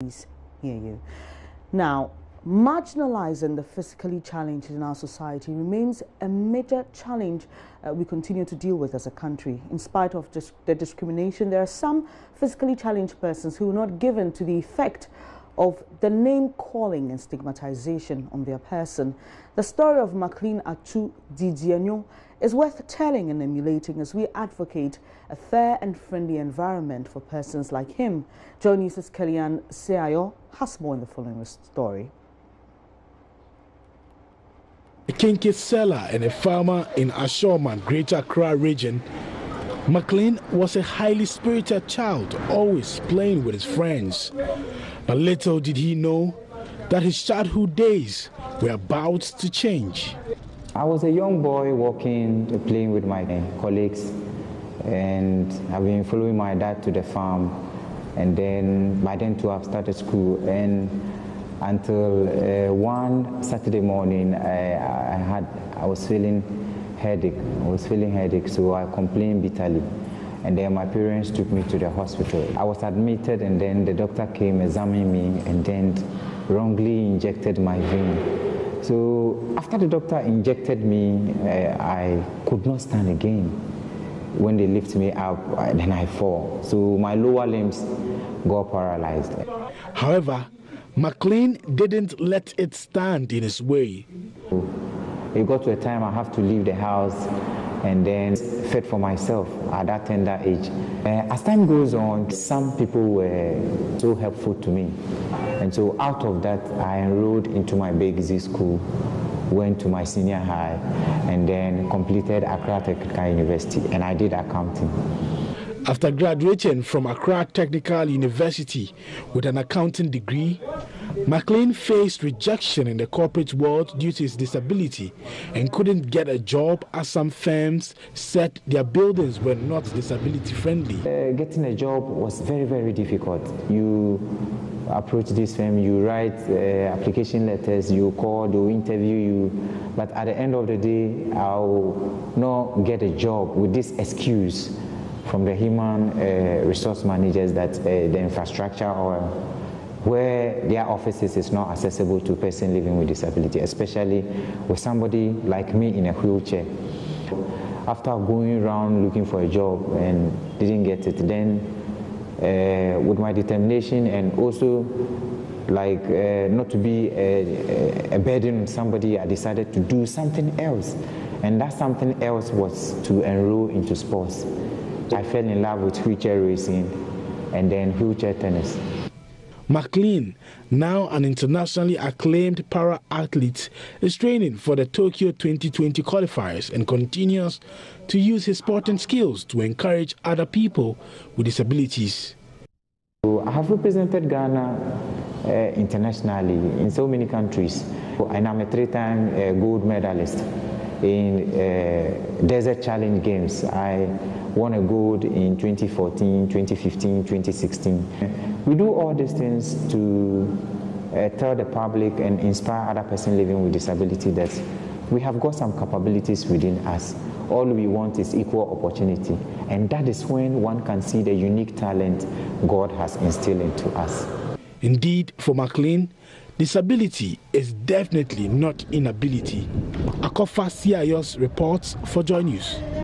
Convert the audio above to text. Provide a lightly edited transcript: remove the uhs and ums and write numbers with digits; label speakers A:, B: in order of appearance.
A: hear you. Now, marginalizing the physically challenged in our society remains a major challenge we continue to deal with as a country. In spite of the discrimination, there are some physically challenged persons who are not given to the effect of the name calling and stigmatization on their person. The story of Maclean Dzidzienyo is worth telling and emulating as we advocate a fair and friendly environment for persons like him. JoyNews' Ghanaian Dzidzienyo has more in the following story.
B: A kinky seller and a farmer in Ashoman, Greater Accra region, Maclean was a highly spirited child, always playing with his friends. But little did he know that his childhood days were about to change.
C: I was a young boy walking, playing with my colleagues, and I've been following my dad to the farm. And then by then too, I've started school. And until one Saturday morning, I was feeling headache. So I complained bitterly. And then my parents took me to the hospital. I was admitted, and then the doctor came, examined me, and then wrongly injected my vein. So after the doctor injected me, I could not stand again. When they lift me up, then I fall. So my lower limbs got paralyzed.
B: However, Maclean didn't let it stand in his way.
C: It got to a time I have to leave the house and then fend for myself at that tender age. As time goes on, some people were so helpful to me. And so out of that, I enrolled into my basic school, went to my senior high, and then completed Accra Technical University, and I did accounting.
B: After graduating from Accra Technical University with an accounting degree, Maclean faced rejection in the corporate world due to his disability and couldn't get a job, as some firms said their buildings were not disability friendly.
C: Getting a job was very, very difficult. You approach this firm, you write application letters, you call, they'll interview you, but at the end of the day, I'll not get a job with this excuse from the human resource managers that the infrastructure or where their offices is not accessible to a person living with disability, especially with somebody like me in a wheelchair. After going around looking for a job and didn't get it, then with my determination and also like not to be a burden on somebody, I decided to do something else. And that something else was to enroll into sports. I fell in love with wheelchair racing and then wheelchair tennis.
B: Maclean, now an internationally acclaimed para-athlete, is training for the Tokyo 2020 qualifiers and continues to use his sporting skills to encourage other people with disabilities.
C: I have represented Ghana internationally in so many countries, and I'm a three-time gold medalist in Desert Challenge Games. I won a gold in 2014, 2015, 2016. We do all these things to tell the public and inspire other persons living with disability that we have got some capabilities within us. All we want is equal opportunity, and that is when one can see the unique talent God has instilled into us.
B: Indeed, for Maclean, disability is definitely not inability. Akofa Siayos reports for JoyNews.